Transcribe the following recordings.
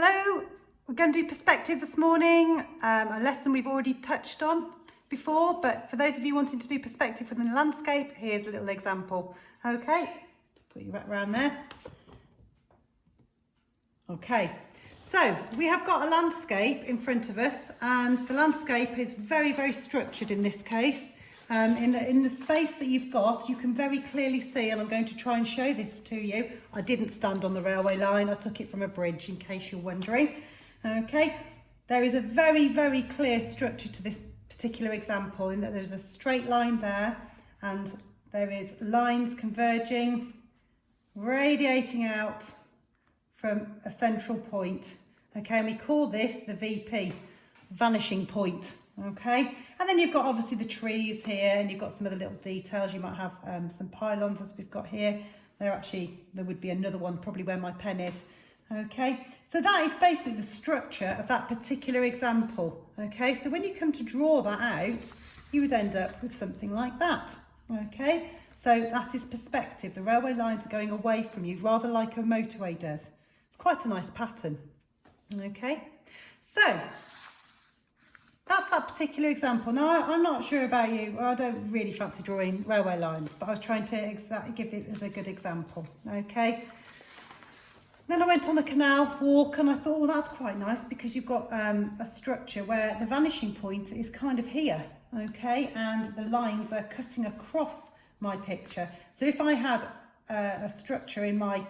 Hello, we're going to do perspective this morning, a lesson we've already touched on before, but for those of you wanting to do perspective within the landscape, here's a little example. Okay, put you right around there. Okay, so we have got a landscape in front of us, and the landscape is very, very structured in this case. In the space that you've got, you can very clearly see, and I'm going to try and show this to you. I didn't stand on the railway line, I took it from a bridge in case you're wondering. Okay, there is a very, very clear structure to this particular example in that there's a straight line there and there is lines converging, radiating out from a central point. Okay, and we call this the VP, vanishing point. Okay, and then you've got obviously the trees here, and you've got some of the little details. You might have some pylons as we've got here. There would be another one probably where my pen is. Okay, so that is basically the structure of that particular example. Okay, so when you come to draw that out, you would end up with something like that. Okay, so that is perspective. The railway lines are going away from you, rather like a motorway does. It's quite a nice pattern. Okay, so that's that particular example. Now, I'm not sure about you. I don't really fancy drawing railway lines, but I was trying to give it as a good example. Okay. Then I went on a canal walk and I thought, well, that's quite nice because you've got a structure where the vanishing point is kind of here. Okay. And the lines are cutting across my picture. So if I had a structure in my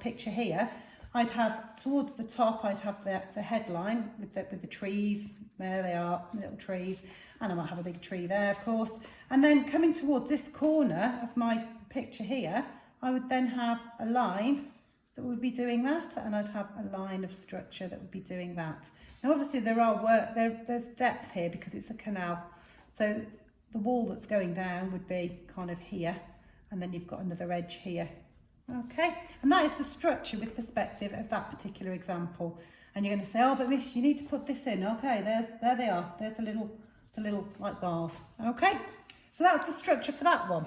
picture here, I'd have towards the top, I'd have the headline with the trees. There they are, little trees. And I might have a big tree there, of course. And then coming towards this corner of my picture here, I would then have a line that would be doing that. And I'd have a line of structure that would be doing that. Now, obviously, there's depth here because it's a canal. So the wall that's going down would be kind of here. And then you've got another edge here. Okay, and that is the structure with perspective of that particular example. And you're going to say, oh, but Miss, you need to put this in. Okay, there they are. There's the little like bars. Okay, so that's the structure for that one.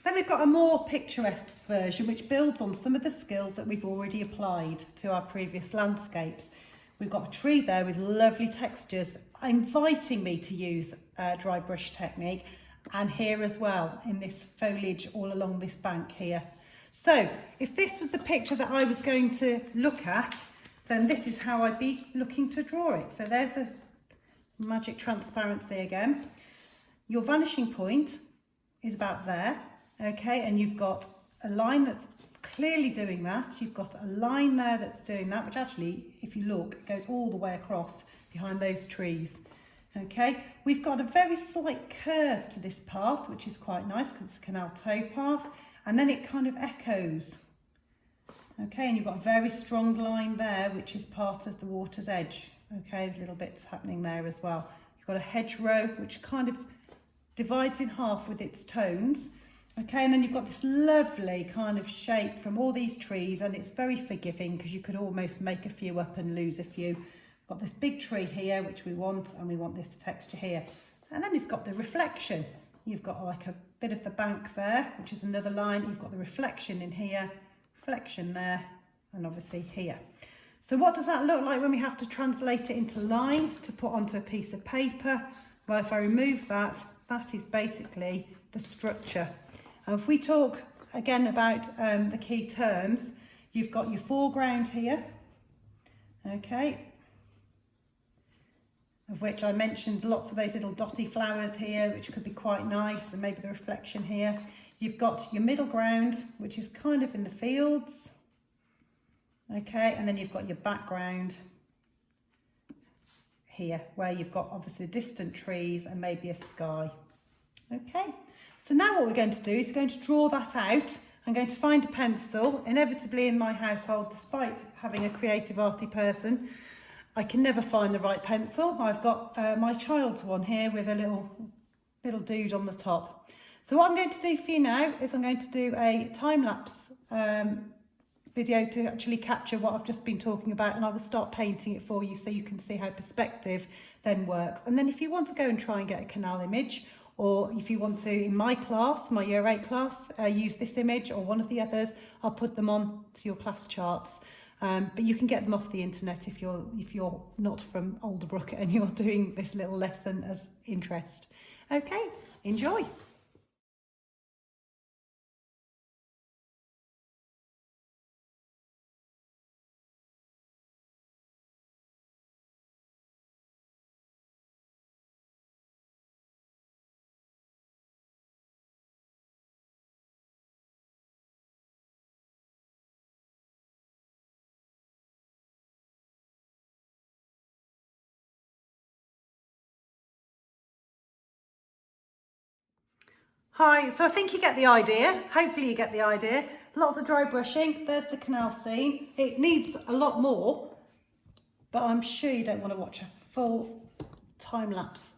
Then we've got a more picturesque version which builds on some of the skills that we've already applied to our previous landscapes. We've got a tree there with lovely textures, inviting me to use dry brush technique. And here as well, in this foliage all along this bank here. So if this was the picture that I was going to look at, then this is how I'd be looking to draw it. So there's the magic transparency again. Your vanishing point is about there, okay? And you've got a line that's clearly doing that. You've got a line there that's doing that, which actually, if you look, goes all the way across behind those trees. Okay, we've got a very slight curve to this path, which is quite nice because it's a canal towpath, and then it kind of echoes. Okay, and you've got a very strong line there, which is part of the water's edge. Okay, there's little bits happening there as well. You've got a hedgerow, which kind of divides in half with its tones. Okay, and then you've got this lovely kind of shape from all these trees, and it's very forgiving because you could almost make a few up and lose a few. Got this big tree here, which we want, and we want this texture here. And then it's got the reflection. You've got like a bit of the bank there, which is another line. You've got the reflection in here, reflection there, and obviously here. So what does that look like when we have to translate it into line to put onto a piece of paper? Well, if I remove that, that is basically the structure. And if we talk again about the key terms, you've got your foreground here, okay, of which I mentioned lots of those little dotty flowers here, which could be quite nice, and maybe the reflection here. You've got your middle ground, which is kind of in the fields. Okay, and then you've got your background here, where you've got obviously distant trees and maybe a sky. Okay, so now what we're going to do is we're going to draw that out. I'm going to find a pencil. Inevitably in my household, despite having a creative arty person, I can never find the right pencil. I've got my child's one here with a little dude on the top. So what I'm going to do for you now is I'm going to do a time-lapse video to actually capture what I've just been talking about, and I will start painting it for you so you can see how perspective then works. And then if you want to go and try and get a canal image, or if you want to, in my class, my Year 8 class, use this image or one of the others, I'll put them on to your class charts. But you can get them off the internet if you're not from Alderbrook and you're doing this little lesson as interest. Okay, enjoy. Hi, so I think you get the idea. Hopefully you get the idea. Lots of dry brushing. There's the canal scene. It needs a lot more, but I'm sure you don't want to watch a full time lapse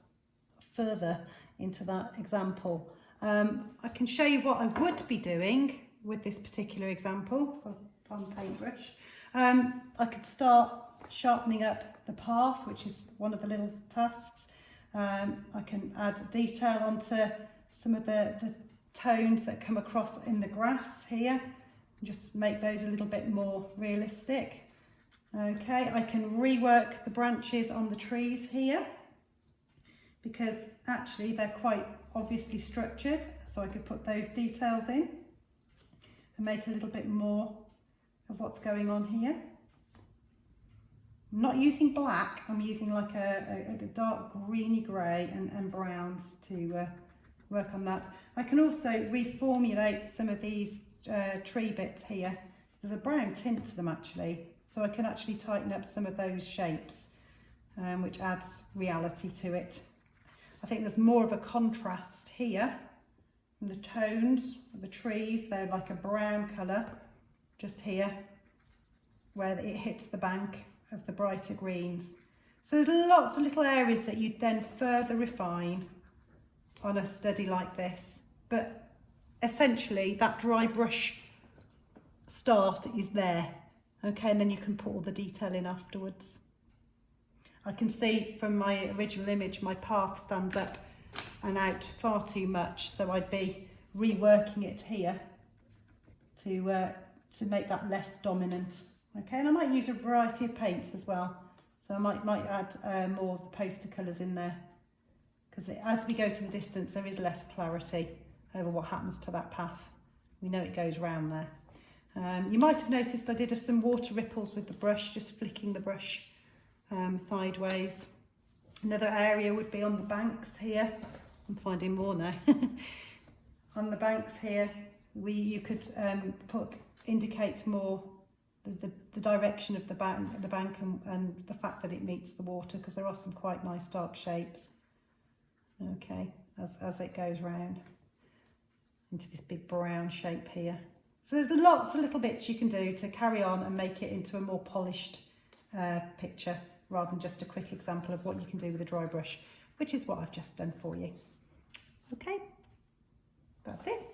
further into that example. I can show you what I would be doing with this particular example on paintbrush. I could start sharpening up the path, which is one of the little tasks. I can add detail onto some of the tones that come across in the grass here, and just make those a little bit more realistic. Okay, I can rework the branches on the trees here, because actually they're quite obviously structured, so I could put those details in and make a little bit more of what's going on here. I'm not using black, I'm using like a dark greeny grey and browns to work on that. I can also reformulate some of these tree bits here. There's a brown tint to them actually, so I can actually tighten up some of those shapes, which adds reality to it. I think there's more of a contrast here in the tones of the trees. They're like a brown colour just here where it hits the bank of the brighter greens. So there's lots of little areas that you then further refine on a study like this, but essentially that dry brush start is there, okay, and then you can put all the detail in afterwards. I can see from my original image my path stands up and out far too much, so I'd be reworking it here to make that less dominant. Okay, and I might use a variety of paints as well, so I might add more of the poster colours in there, because as we go to the distance there is less clarity over what happens to that path. We know it goes round there. You might have noticed I did some water ripples with the brush, just flicking the brush sideways. Another area would be on the banks here. I'm finding more now. On the banks here, you could indicate more the direction of the bank and the fact that it meets the water, because there are some quite nice dark shapes. Okay, as it goes round into this big brown shape here. So there's lots of little bits you can do to carry on and make it into a more polished picture, rather than just a quick example of what you can do with a dry brush, which is what I've just done for you. Okay, that's it.